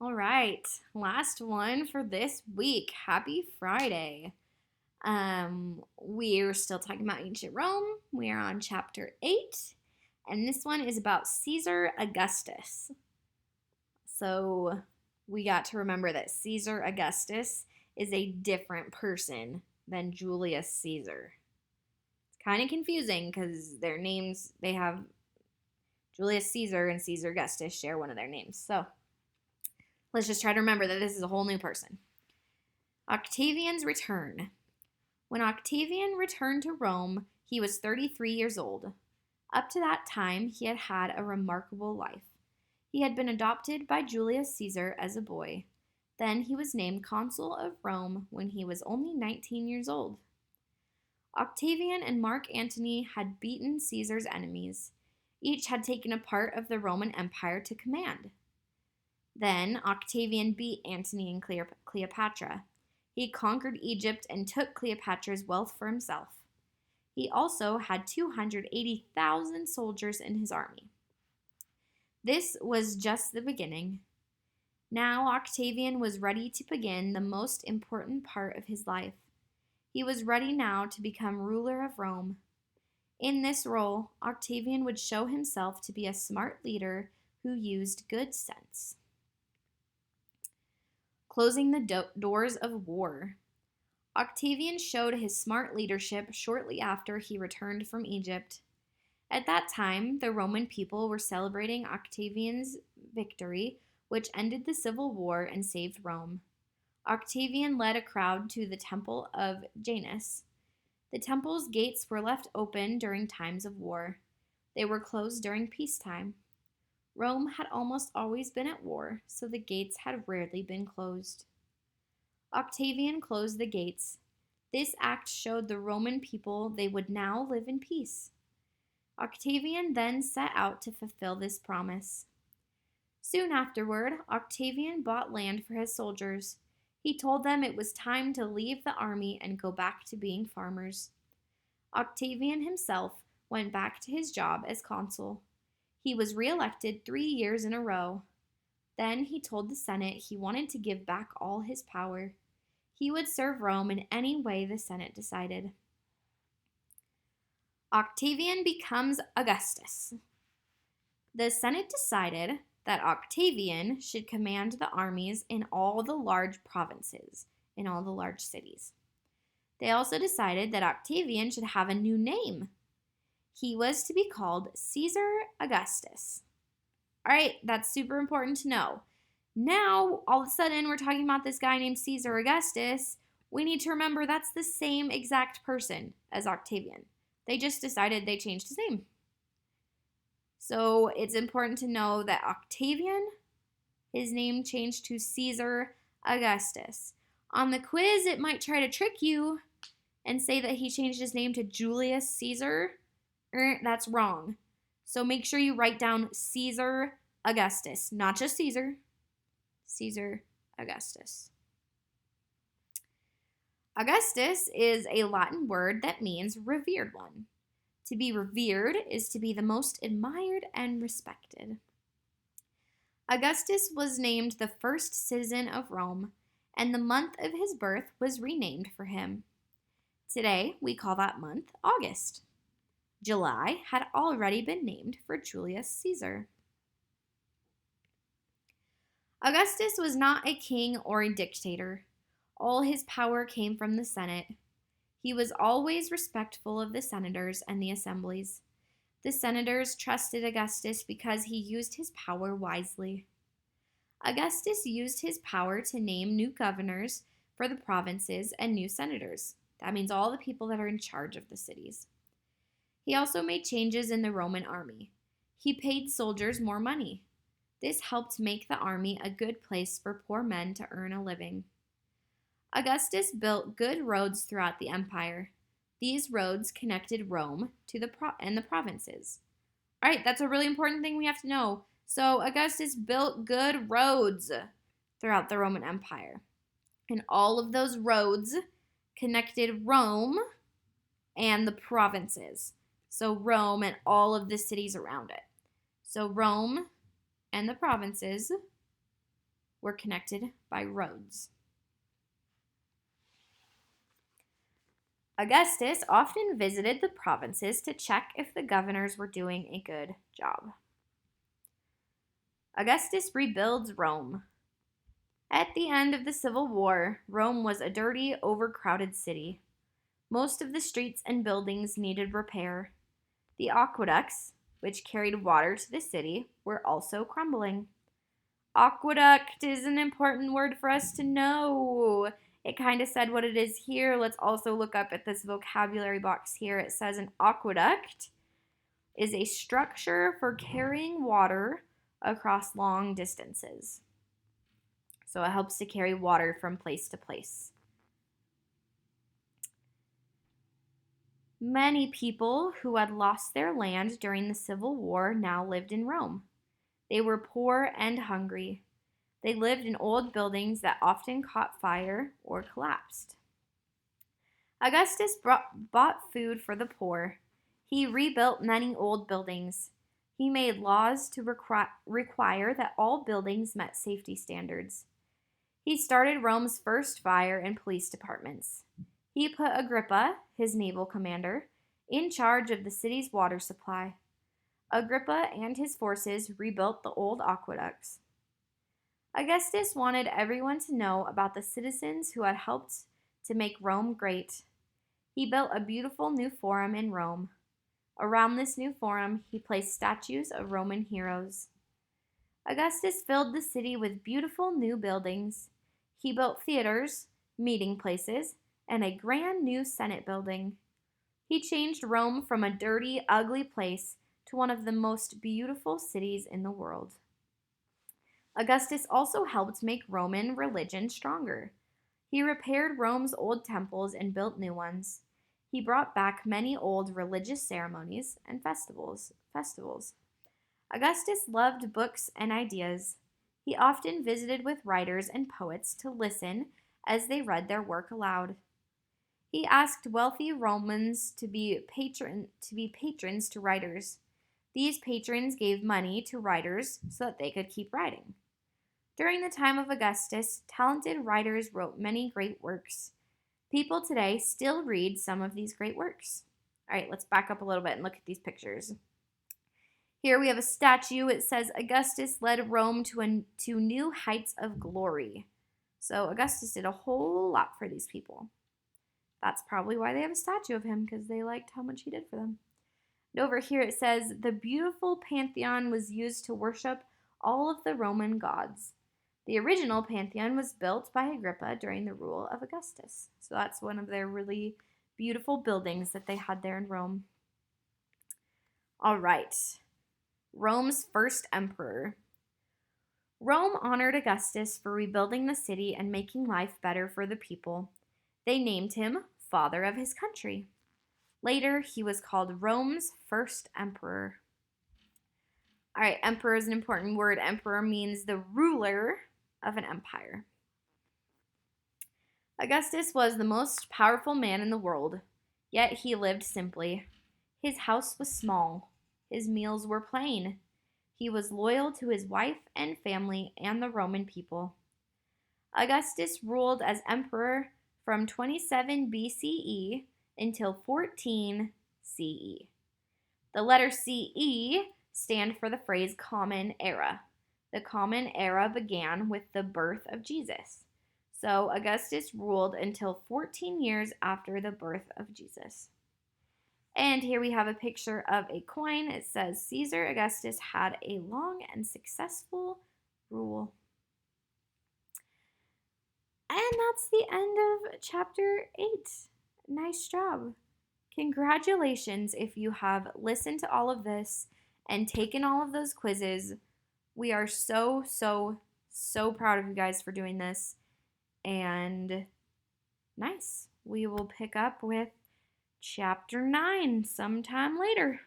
All right, last one for this week. Happy Friday. We're still talking about ancient Rome. We are on chapter 8, and this one is about Caesar Augustus. So we got to remember that Caesar Augustus is a different person than Julius Caesar. It's kind of confusing because their names, they have Julius Caesar and Caesar Augustus share one of their names. So let's just try to remember that this is a whole new person. Octavian's return. When Octavian returned to Rome, he was 33 years old. Up to that time, he had had a remarkable life. He had been adopted by Julius Caesar as a boy. Then he was named consul of Rome when he was only 19 years old. Octavian and Mark Antony had beaten Caesar's enemies. Each had taken a part of the Roman Empire to command. Then Octavian beat Antony and Cleopatra. He conquered Egypt and took Cleopatra's wealth for himself. He also had 280,000 soldiers in his army. This was just the beginning. Now Octavian was ready to begin the most important part of his life. He was ready now to become ruler of Rome. In this role, Octavian would show himself to be a smart leader who used good sense. Closing the doors of war. Octavian showed his smart leadership shortly after he returned from Egypt. At that time, the Roman people were celebrating Octavian's victory, which ended the civil war and saved Rome. Octavian led a crowd to the temple of Janus. The temple's gates were left open during times of war. They were closed during peacetime. Rome had almost always been at war, so the gates had rarely been closed. Octavian closed the gates. This act showed the Roman people they would now live in peace. Octavian then set out to fulfill this promise. Soon afterward, Octavian bought land for his soldiers. He told them it was time to leave the army and go back to being farmers. Octavian himself went back to his job as consul. He was re-elected 3 years in a row. Then he told the Senate he wanted to give back all his power. He would serve Rome in any way the Senate decided. Octavian becomes Augustus. The Senate decided that Octavian should command the armies in all the large provinces, in all the large cities. They also decided that Octavian should have a new name. He was to be called Caesar Augustus. All right, that's super important to know. Now, all of a sudden, we're talking about this guy named Caesar Augustus. We need to remember that's the same exact person as Octavian. They just decided they changed his name. So it's important to know that Octavian, his name changed to Caesar Augustus. On the quiz, it might try to trick you and say that he changed his name to Julius Caesar. That's wrong. So make sure you write down Caesar Augustus, not just Caesar. Caesar Augustus. Augustus is a Latin word that means revered one. To be revered is to be the most admired and respected. Augustus was named the first citizen of Rome, and the month of his birth was renamed for him. Today, we call that month August. July had already been named for Julius Caesar. Augustus was not a king or a dictator. All his power came from the Senate. He was always respectful of the senators and the assemblies. The senators trusted Augustus because he used his power wisely. Augustus used his power to name new governors for the provinces and new senators. That means all the people that are in charge of the cities. He also made changes in the Roman army. He paid soldiers more money. This helped make the army a good place for poor men to earn a living. Augustus built good roads throughout the empire. These roads connected Rome to the provinces. All right, that's a really important thing we have to know. So Augustus built good roads throughout the Roman Empire. And all of those roads connected Rome and the provinces. So Rome and all of the cities around it. So Rome and the provinces were connected by roads. Augustus often visited the provinces to check if the governors were doing a good job. Augustus rebuilds Rome. At the end of the Civil War, Rome was a dirty, overcrowded city. Most of the streets and buildings needed repair. The aqueducts, which carried water to the city, were also crumbling. Aqueduct is an important word for us to know. It kind of said what it is here. Let's also look up at this vocabulary box here. It says an aqueduct is a structure for carrying water across long distances. So it helps to carry water from place to place. Many people who had lost their land during the Civil War now lived in Rome. They were poor and hungry. They lived in old buildings that often caught fire or collapsed. Augustus bought food for the poor. He rebuilt many old buildings. He made laws to require that all buildings met safety standards. He started Rome's first fire and police departments. He put Agrippa, his naval commander, in charge of the city's water supply. Agrippa and his forces rebuilt the old aqueducts. Augustus wanted everyone to know about the citizens who had helped to make Rome great. He built a beautiful new forum in Rome. Around this new forum, he placed statues of Roman heroes. Augustus filled the city with beautiful new buildings. He built theaters, meeting places, and a grand new Senate building. He changed Rome from a dirty, ugly place to one of the most beautiful cities in the world. Augustus also helped make Roman religion stronger. He repaired Rome's old temples and built new ones. He brought back many old religious ceremonies and festivals. Augustus loved books and ideas. He often visited with writers and poets to listen as they read their work aloud. He asked wealthy Romans to be patrons to writers. These patrons gave money to writers so that they could keep writing. During the time of Augustus, talented writers wrote many great works. People today still read some of these great works. All right, let's back up a little bit and look at these pictures. Here we have a statue. It says Augustus led Rome to new heights of glory. So Augustus did a whole lot for these people. That's probably why they have a statue of him, because they liked how much he did for them. And over here it says the beautiful Pantheon was used to worship all of the Roman gods. The original Pantheon was built by Agrippa during the rule of Augustus. So that's one of their really beautiful buildings that they had there in Rome. All right. Rome's first emperor. Rome honored Augustus for rebuilding the city and making life better for the people. They named him Father of his country. Later, he was called Rome's first emperor. All right, emperor is an important word. Emperor means the ruler of an empire. Augustus was the most powerful man in the world, yet he lived simply. His house was small. His meals were plain. He was loyal to his wife and family and the Roman people. Augustus ruled as emperor from 27 BCE until 14 CE. The letter CE stand for the phrase Common Era. The Common Era began with the birth of Jesus. So Augustus ruled until 14 years after the birth of Jesus. And here we have a picture of a coin. It says Caesar Augustus had a long and successful rule. And that's the end of chapter 8. Nice job. Congratulations if you have listened to all of this and taken all of those quizzes. We are so proud of you guys for doing this. And nice. We will pick up with chapter 9 sometime later.